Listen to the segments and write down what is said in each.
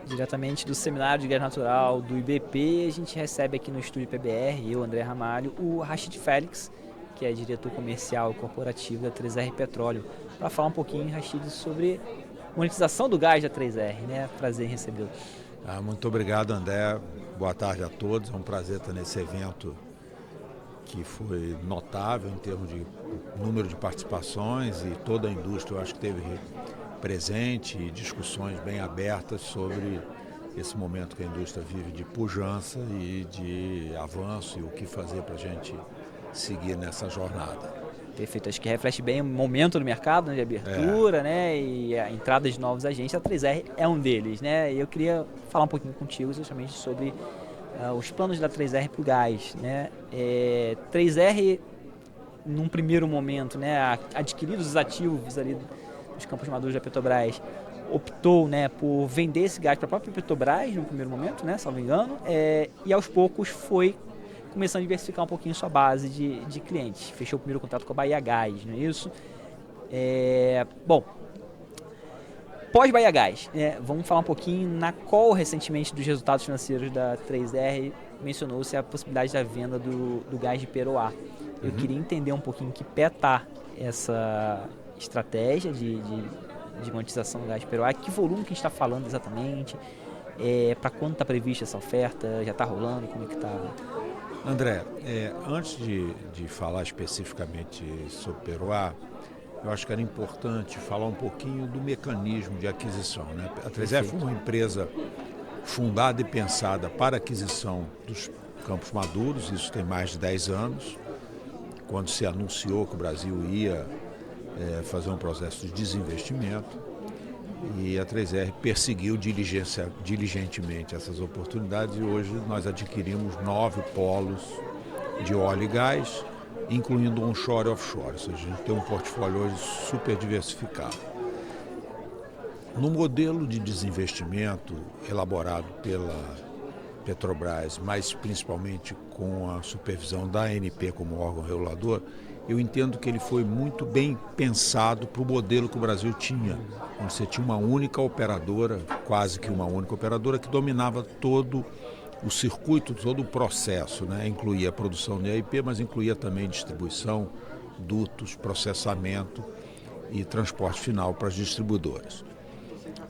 Diretamente do Seminário de Gás Natural do IBP, a gente recebe aqui no estúdio PBR, eu, André Ramalho, o Rachid Félix, que é diretor comercial e corporativo da 3R Petróleo, para falar um pouquinho, Rachid, sobre monetização do gás da 3R, né? Prazer em recebê-lo. Muito obrigado, André. Boa tarde a todos. É um prazer estar nesse evento que foi notável em termos de número de participações e toda a indústria, eu acho que teve presente e discussões bem abertas sobre esse momento que a indústria vive de pujança e de avanço e o que fazer para a gente seguir nessa jornada. Perfeito, acho que reflete bem o momento do mercado, né, de abertura, né, e a entrada de novos agentes. A 3R é um deles, né, e eu queria falar um pouquinho contigo justamente sobre os planos da 3R para o gás, né. 3R, num primeiro momento, né, adquiridos os ativos ali dos campos maduros da Petrobras, optou, né, por vender esse gás para a própria Petrobras no primeiro momento, né, salvo engano, e aos poucos foi começando a diversificar um pouquinho sua base de clientes. Fechou o primeiro contrato com a Bahia Gás, não é isso? Bom, pós-Bahia Gás, vamos falar um pouquinho na qual recentemente dos resultados financeiros da 3R mencionou-se a possibilidade da venda do gás de Peroá. Eu queria entender um pouquinho que pé está essa estratégia de monetização do gás de Peroá, que volume que a gente está falando exatamente, para quando está prevista essa oferta, já está rolando, como é que está? André, antes de falar especificamente sobre Peroá, eu acho que era importante falar um pouquinho do mecanismo de aquisição, né? A 3R foi uma empresa fundada e pensada para a aquisição dos campos maduros, isso tem mais de 10 anos, quando se anunciou que o Brasil ia fazer um processo de desinvestimento, e a 3R perseguiu diligentemente essas oportunidades e hoje nós adquirimos 9 polos de óleo e gás, incluindo onshore e offshore, ou seja, a gente tem um portfólio hoje super diversificado. No modelo de desinvestimento elaborado pela Petrobras, mas principalmente com a supervisão da ANP como órgão regulador, eu entendo que ele foi muito bem pensado para o modelo que o Brasil tinha, onde você tinha uma única operadora, quase que uma única operadora, que dominava todo o circuito, todo o processo, né? Incluía a produção de AIP, mas incluía também distribuição, dutos, processamento e transporte final para as distribuidoras.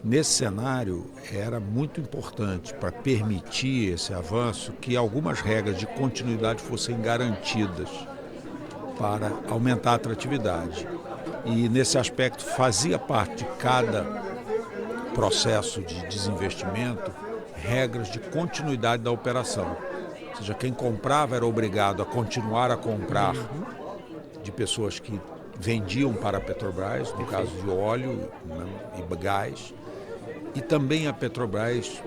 Nesse cenário, era muito importante para permitir esse avanço que algumas regras de continuidade fossem garantidas para aumentar a atratividade. E nesse aspecto fazia parte de cada processo de desinvestimento regras de continuidade da operação. Ou seja, quem comprava era obrigado a continuar a comprar de pessoas que vendiam para a Petrobras, no caso de óleo, né, e gás. E também a Petrobras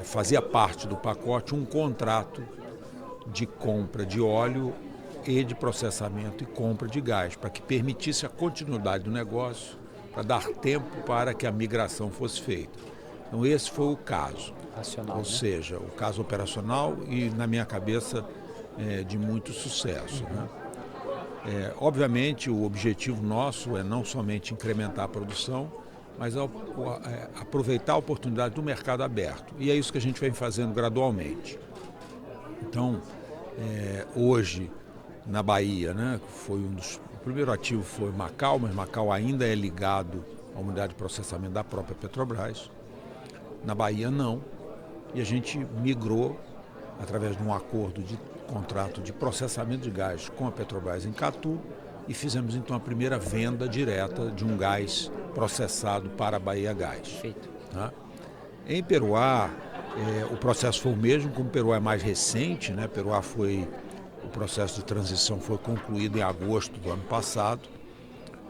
fazia parte do pacote um contrato de compra de óleo e de processamento e compra de gás, para que permitisse a continuidade do negócio, para dar tempo para que a migração fosse feita. Então esse foi o caso, ou seja, o caso operacional e, na minha cabeça, de muito sucesso. Né? Obviamente, o objetivo nosso é não somente incrementar a produção, mas aproveitar a oportunidade do mercado aberto. E é isso que a gente vem fazendo gradualmente. Então, hoje, na Bahia, né, o primeiro ativo foi Macau, mas Macau ainda é ligado à unidade de processamento da própria Petrobras. Na Bahia, não. E a gente migrou, através de um acordo de contrato de processamento de gás com a Petrobras em Catu, e fizemos então a primeira venda direta de um gás processado para a Bahia Gás. Perfeito. Né? Em Peroá, o processo foi o mesmo, como Peroá é mais recente, né? O processo de transição foi concluído em agosto do ano passado.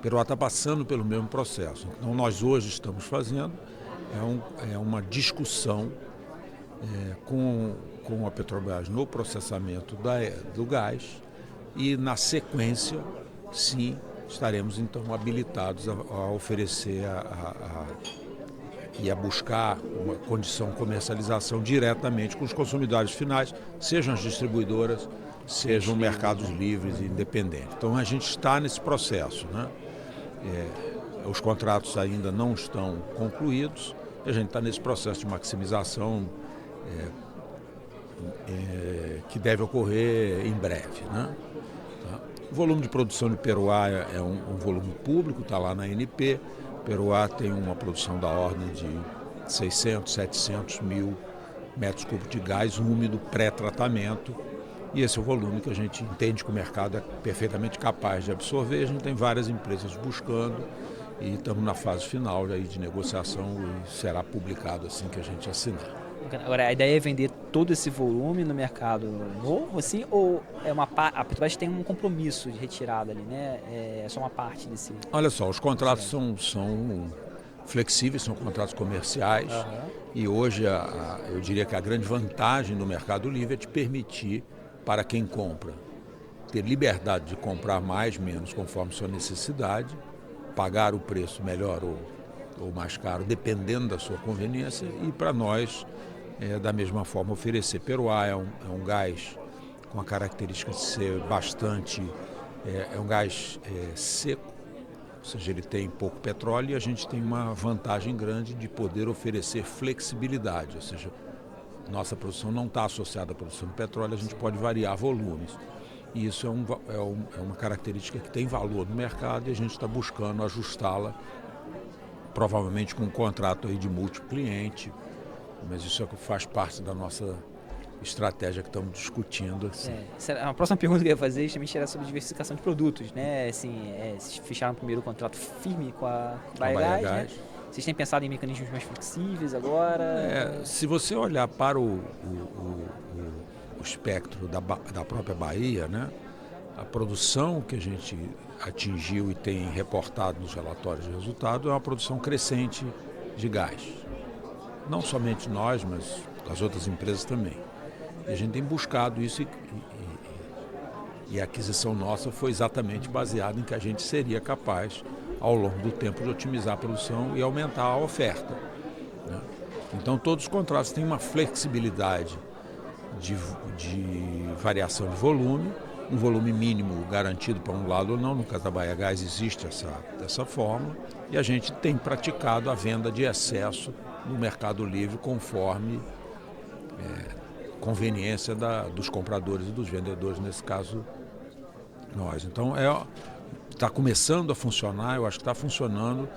Peroá está passando pelo mesmo processo. Então nós hoje estamos fazendo uma discussão com a Petrobras no processamento do gás e, na sequência, sim, estaremos então habilitados a oferecer e a buscar uma condição de comercialização diretamente com os consumidores finais, sejam as distribuidoras, sejam mercados livres e independentes. Então a gente está nesse processo, né? os contratos ainda não estão concluídos, e a gente está nesse processo de maximização que deve ocorrer em breve, né? Tá? O volume de produção de Peroá é um volume público, está lá na ANP. Peroá tem uma produção da ordem de 600, 700 mil metros cúbicos de gás úmido pré-tratamento, e esse é o volume que a gente entende que o mercado é perfeitamente capaz de absorver. A gente tem várias empresas buscando e estamos na fase final aí de negociação e será publicado assim que a gente assinar. Agora, a ideia é vender todo esse volume no mercado novo, assim, ou a Petrobras tem um compromisso de retirada ali, né? É só uma parte desse... Olha só, os contratos são flexíveis, são contratos comerciais, e hoje eu diria que a grande vantagem do Mercado Livre é te permitir, para quem compra, ter liberdade de comprar mais, menos, conforme sua necessidade, pagar o preço melhor ou mais caro, dependendo da sua conveniência, e para nós, da mesma forma, oferecer. Peroá é um gás com a característica de ser bastante... é um gás seco, ou seja, ele tem pouco petróleo, e a gente tem uma vantagem grande de poder oferecer flexibilidade, ou seja, nossa produção não está associada à produção de petróleo, a gente pode variar volumes. E isso é uma característica que tem valor no mercado, e a gente está buscando ajustá-la, provavelmente com um contrato aí de múltiplo cliente, mas isso faz parte da nossa estratégia que estamos discutindo. Assim. A próxima pergunta que eu ia fazer justamente era sobre diversificação de produtos, né? Assim, vocês fecharam o primeiro contrato firme com a Bahiagás, né? Vocês têm pensado em mecanismos mais flexíveis agora? Se você olhar para o espectro da própria Bahia, né? A produção que a gente atingiu e tem reportado nos relatórios de resultado é uma produção crescente de gás. Não somente nós, mas as outras empresas também. E a gente tem buscado isso e a aquisição nossa foi exatamente baseada em que a gente seria capaz, ao longo do tempo, de otimizar a produção e aumentar a oferta, né? Então, todos os contratos têm uma flexibilidade de variação de volume, um volume mínimo garantido para um lado ou não. No caso da Bahiagás existe dessa forma, e a gente tem praticado a venda de excesso no Mercado Livre conforme conveniência dos compradores e dos vendedores, nesse caso nós. Então está começando a funcionar, eu acho que está funcionando,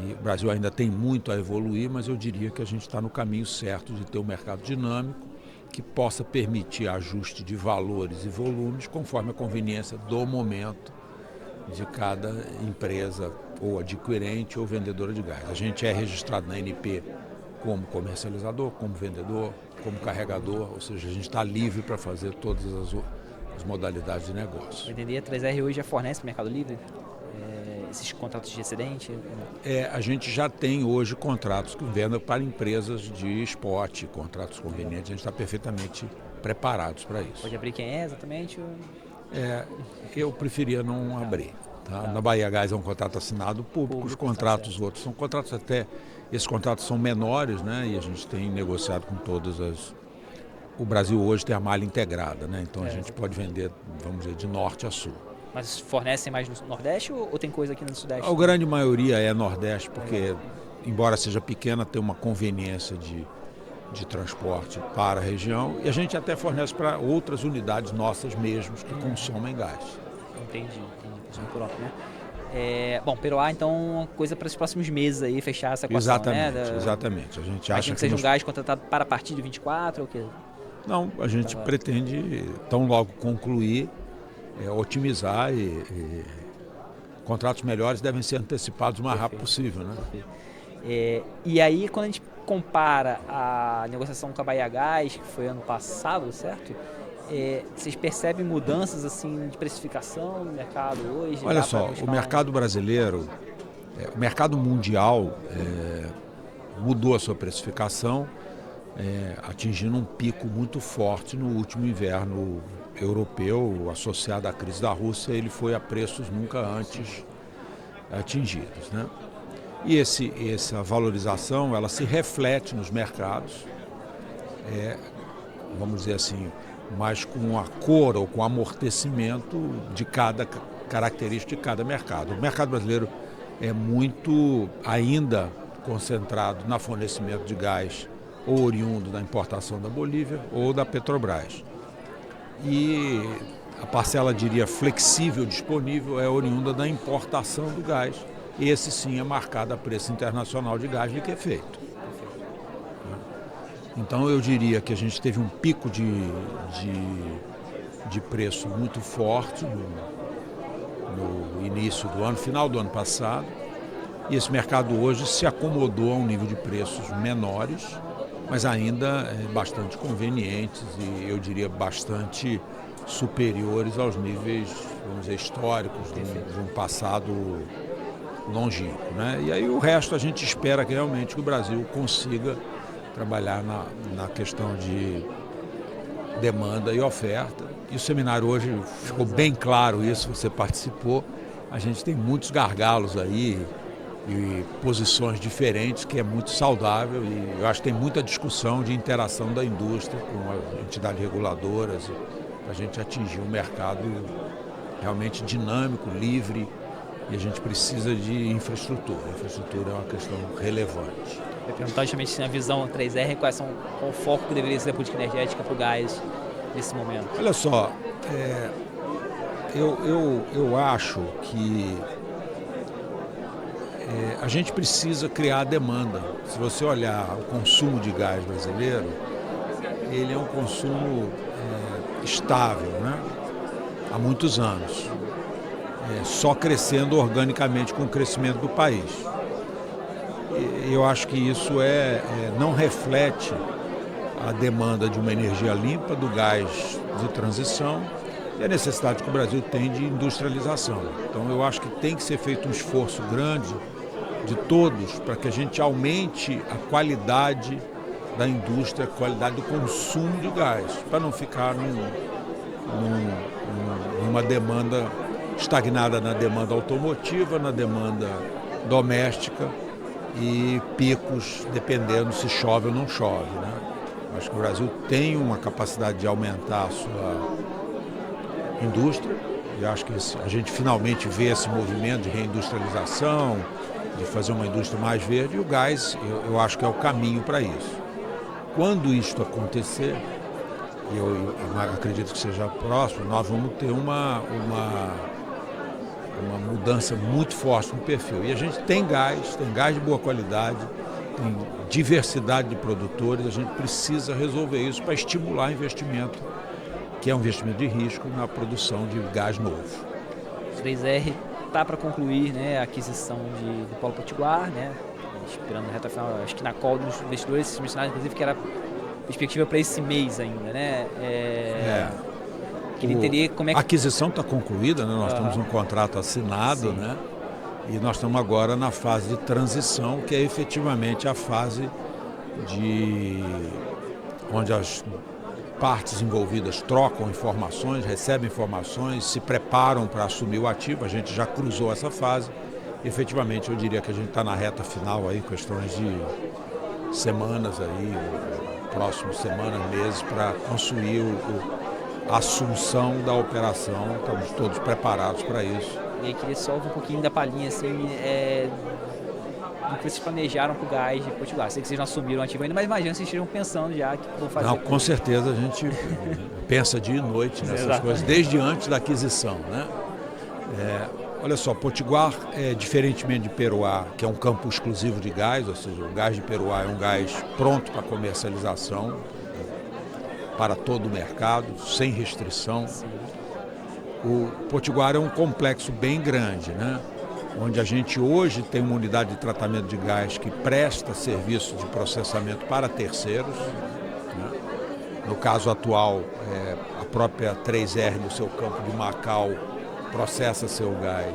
e o Brasil ainda tem muito a evoluir, mas eu diria que a gente está no caminho certo de ter um mercado dinâmico que possa permitir ajuste de valores e volumes conforme a conveniência do momento de cada empresa, ou adquirente ou vendedora de gás. A gente é registrado na ANP como comercializador, como vendedor, como carregador, ou seja, a gente está livre para fazer todas as modalidades de negócio. Eu entendi, a 3R hoje já fornece para o Mercado Livre esses contratos de excedente? A gente já tem hoje contratos que vendem para empresas de spot, contratos convenientes, a gente está perfeitamente preparados para isso. Pode abrir quem é exatamente? Eu preferia não abrir. Tá? Na Bahiagás é um contrato assinado público, os contratos outros são contratos esses contratos são menores, né? E a gente tem negociado com todas o Brasil hoje tem a malha integrada, né? Então a gente pode vender, vamos dizer, de norte a sul. Mas fornecem mais no Nordeste ou tem coisa aqui no Sudeste? A grande maioria é Nordeste, porque, embora seja pequena, tem uma conveniência de transporte para a região, e a gente até fornece para outras unidades nossas mesmos que consomem gás. Entendi. Consome por óbvio, né? Bom, Peroá, então, coisa para os próximos meses aí, fechar essa equação, Exatamente. A gente acha que seja um gás contratado para a partir de 24 ou o quê? Não, a gente pretende, tão logo concluir, otimizar e contratos melhores devem ser antecipados o mais rápido possível, né? E aí, quando a gente compara a negociação com a Bahiagás, que foi ano passado, certo? Vocês percebem mudanças assim de precificação no mercado hoje? Olha só, o mercado brasileiro, o mercado mundial mudou a sua precificação, atingindo um pico muito forte no último inverno europeu, associado à crise da Rússia. Ele foi a preços nunca antes atingidos, né? E essa valorização, ela se reflete nos mercados, vamos dizer assim, mas com a cor ou com amortecimento de cada característica de cada mercado. O mercado brasileiro é muito ainda concentrado no fornecimento de gás ou oriundo da importação da Bolívia ou da Petrobras. E a parcela, diria, flexível disponível é oriunda da importação do gás. Esse sim é marcado a preço internacional de gás liquefeito. Então eu diria que a gente teve um pico de preço muito forte no início do ano, final do ano passado, e esse mercado hoje se acomodou a um nível de preços menores, mas ainda bastante convenientes e eu diria bastante superiores aos níveis, vamos dizer, históricos de um passado longínquo, né? E aí o resto a gente espera que realmente o Brasil consiga trabalhar na questão de demanda e oferta. E o seminário hoje ficou bem claro isso, você participou. A gente tem muitos gargalos aí e posições diferentes, que é muito saudável e eu acho que tem muita discussão de interação da indústria com as entidades reguladoras para a gente atingir um mercado realmente dinâmico, livre, e a gente precisa de infraestrutura. A infraestrutura é uma questão relevante. Eu ia perguntar justamente na visão 3R, qual o foco que deveria ser a política energética para o gás nesse momento? Olha só, eu acho que a gente precisa criar a demanda. Se você olhar o consumo de gás brasileiro, ele é um consumo estável, né? Há muitos anos, só crescendo organicamente com o crescimento do país. Eu acho que isso não reflete a demanda de uma energia limpa, do gás de transição e a necessidade que o Brasil tem de industrialização. Então eu acho que tem que ser feito um esforço grande de todos para que a gente aumente a qualidade da indústria, a qualidade do consumo de gás, para não ficar numa demanda estagnada na demanda automotiva, na demanda doméstica e picos dependendo se chove ou não chove, né? Acho que o Brasil tem uma capacidade de aumentar a sua indústria e acho que a gente finalmente vê esse movimento de reindustrialização, de fazer uma indústria mais verde, e o gás eu acho que é o caminho para isso. Quando isto acontecer, e eu acredito que seja próximo, nós vamos ter uma mudança muito forte no perfil. E a gente tem gás de boa qualidade, tem diversidade de produtores, a gente precisa resolver isso para estimular investimento, que é um investimento de risco na produção de gás novo. 3R está para concluir, né, a aquisição do Polo Potiguar, né, esperando a reta final, acho que na call dos investidores, esses mencionaram inclusive que era perspectiva para esse mês ainda, né? A aquisição está concluída, né? Nós temos um contrato assinado, né? E nós estamos agora na fase de transição, que é efetivamente a fase onde as partes envolvidas trocam informações, recebem informações, se preparam para assumir o ativo. A gente já cruzou essa fase. Efetivamente, eu diria que a gente está na reta final aí, questões de semanas aí, próximas semanas, meses, para construir a assunção da operação. Estamos todos preparados para isso. E aí queria só um pouquinho da palhinha, assim, do que vocês planejaram para o gás de Potiguar. Sei que vocês não assumiram o ativo ainda, mas imagino que vocês estejam pensando já que vão fazer. Não, com certeza a gente pensa dia e noite nessas coisas, desde antes da aquisição, né? Olha só, Potiguar, diferentemente de Peroá, que é um campo exclusivo de gás, ou seja, o gás de Peroá é um gás pronto para comercialização para todo o mercado, sem restrição. Sim. O Potiguar é um complexo bem grande, né? Onde a gente hoje tem uma unidade de tratamento de gás que presta serviço de processamento para terceiros, né? No caso atual, a própria 3R no seu campo de Macau processa seu gás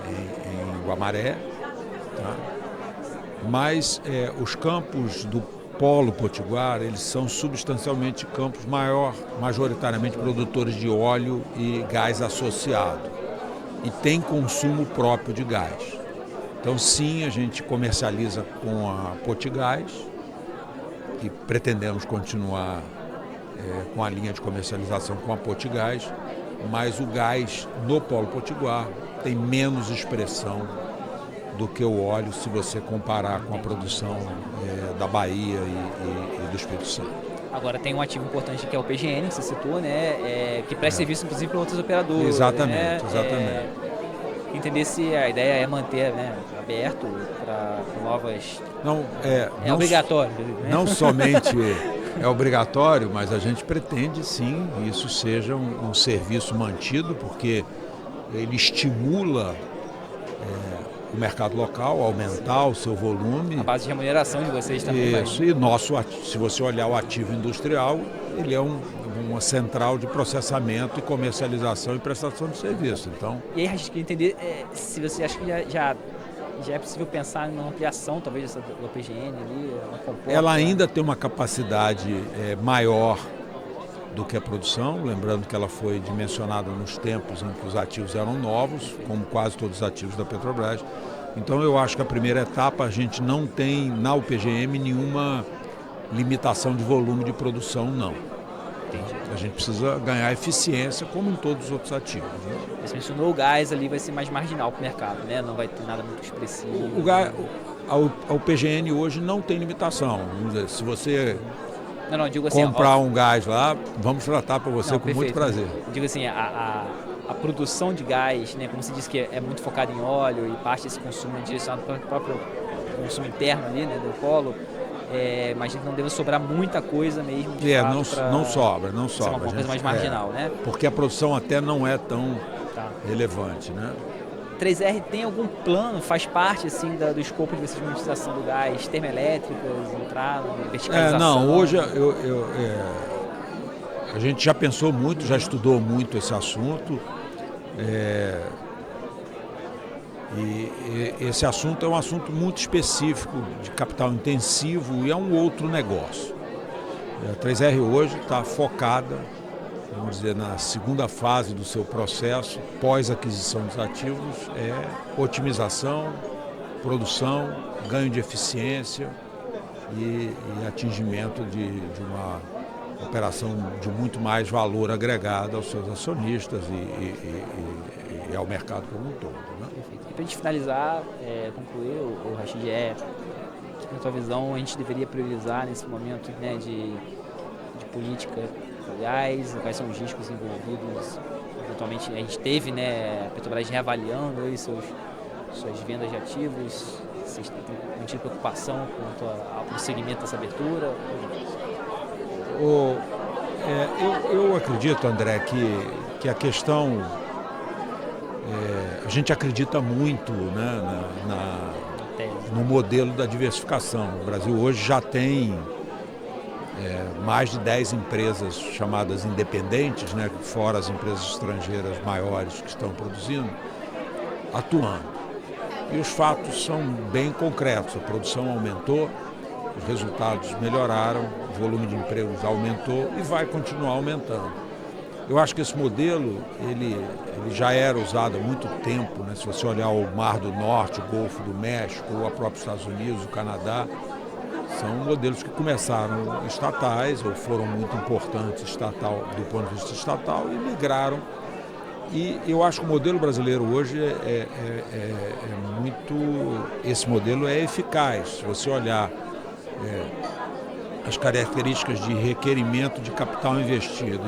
em Guamaré, tá? Mas os campos do Polo Potiguar, eles são substancialmente campos majoritariamente produtores de óleo e gás associado e tem consumo próprio de gás. Então sim, a gente comercializa com a Potigás e pretendemos continuar com a linha de comercialização com a Potigás, mas o gás no Polo Potiguar tem menos expressão do que o óleo se você comparar com a produção da Bahia e do Espírito Santo. Agora tem um ativo importante que é o PGN, que você citou, né? Que presta serviço inclusive para outras operadoras. Exatamente, né? exatamente. Entender se a ideia é manter, né, aberto para novas... Não, não, obrigatório. Né? Não somente é obrigatório, mas a gente pretende sim que isso seja um serviço mantido, porque ele estimula o mercado local, aumentar o seu volume. A base de remuneração de vocês também. Isso, e se você olhar o ativo industrial, ele é uma central de processamento e comercialização e prestação de serviço. Então, e aí a gente queria entender se você acha que já é possível pensar numa ampliação, talvez, do PGN ali? Ela ainda tem uma capacidade maior do que a produção, lembrando que ela foi dimensionada nos tempos em que os ativos eram novos, como quase todos os ativos da Petrobras. Então eu acho que a primeira etapa a gente não tem na UPGM nenhuma limitação de volume de produção, não. Entendi. A gente precisa ganhar eficiência como em todos os outros ativos. Né? Você mencionou o gás ali, vai ser mais marginal para o mercado, né? Não vai ter nada muito expressivo. O gás, a UPGN hoje não tem limitação. Vamos dizer, se você não, digo assim, comprar um gás lá, vamos tratar para você com muito prazer. Digo assim, a produção de gás, né, como você disse que é muito focado em óleo e parte desse consumo é direcionado para o próprio consumo interno ali, né, do polo, mas não deve sobrar muita coisa mesmo. Não sobra. Ser uma coisa mais marginal, né? Porque a produção até não é tão relevante, né? 3R tem algum plano, faz parte assim do escopo de vocês de monetização do gás, termoelétricas, entrar na verticalização? Não, hoje a gente já pensou muito, já estudou muito esse assunto. E esse assunto é um assunto muito específico, de capital intensivo, e é um outro negócio. A 3R hoje está focada, vamos dizer, na segunda fase do seu processo, pós-aquisição dos ativos, otimização, produção, ganho de eficiência e atingimento de uma operação de muito mais valor agregado aos seus acionistas e ao mercado como um todo. Né? Perfeito. E para a gente finalizar, concluir, o Rachid, na tua visão, a gente deveria priorizar nesse momento, né, de política gás, quais são os riscos envolvidos? Eventualmente a gente teve, né, a Petrobras reavaliando aí suas vendas de ativos. Vocês têm mantido preocupação quanto ao prosseguimento dessa abertura? Eu acredito, André, que a questão, a gente acredita muito, né, no modelo da diversificação. O Brasil hoje já tem mais de 10 empresas chamadas independentes, né, fora as empresas estrangeiras maiores que estão produzindo, atuando. E os fatos são bem concretos. A produção aumentou, os resultados melhoraram, o volume de empregos aumentou e vai continuar aumentando. Eu acho que esse modelo ele já era usado há muito tempo, né? Se você olhar o Mar do Norte, o Golfo do México, ou a própria Estados Unidos, o Canadá, são modelos que começaram estatais ou foram muito importantes do ponto de vista estatal e migraram. E eu acho que o modelo brasileiro hoje esse modelo é eficaz. Se você olhar as características de requerimento de capital investido,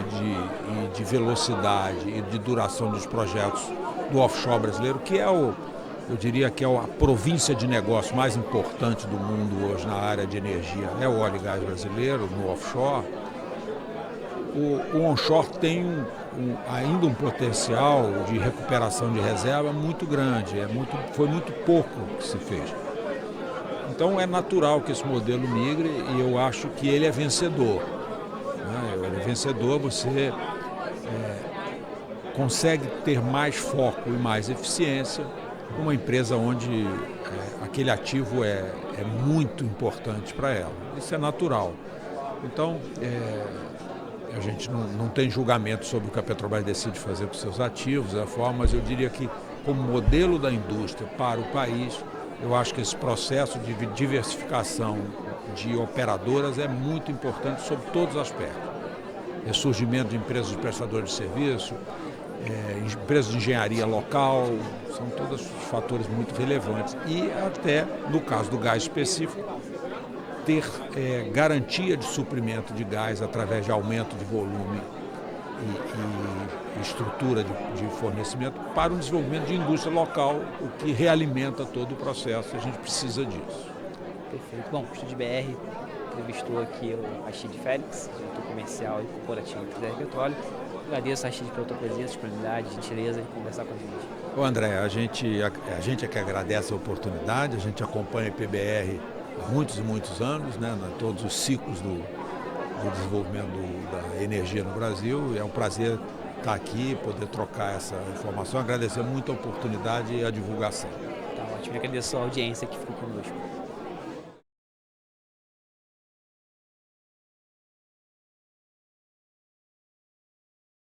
de velocidade e de duração dos projetos do offshore brasileiro, que eu diria que é a província de negócio mais importante do mundo hoje na área de energia, é o óleo e gás brasileiro, no offshore. O onshore tem ainda um potencial de recuperação de reserva muito grande, foi muito pouco que se fez. Então é natural que esse modelo migre e eu acho que ele é vencedor. Né? Ele é vencedor, você consegue ter mais foco e mais eficiência uma empresa onde aquele ativo é muito importante para ela. Isso é natural. Então, a gente não tem julgamento sobre o que a Petrobras decide fazer com seus ativos, mas eu diria que, como modelo da indústria para o país, eu acho que esse processo de diversificação de operadoras é muito importante sob todos os aspectos. Surgimento de empresas de prestadores de serviço, empresas de engenharia local, são todos fatores muito relevantes. E até, no caso do gás específico, ter garantia de suprimento de gás através de aumento de volume e estrutura de fornecimento para o desenvolvimento de indústria local, o que realimenta todo o processo. A gente precisa disso. Perfeito. Bom, o Estúdio BR entrevistou aqui o Rachid Félix, diretor comercial e corporativo da 3R Petróleo. Agradeço, Rachid, pela tua presença, disponibilidade, gentileza em conversar com a gente. Ô André, a gente é que agradece a oportunidade, a gente acompanha a PBR há muitos e muitos anos, né, todos os ciclos do desenvolvimento da energia no Brasil. É um prazer estar aqui, poder trocar essa informação, agradecer muito a oportunidade e a divulgação. Tá ótimo, eu agradeço a audiência que ficou conosco.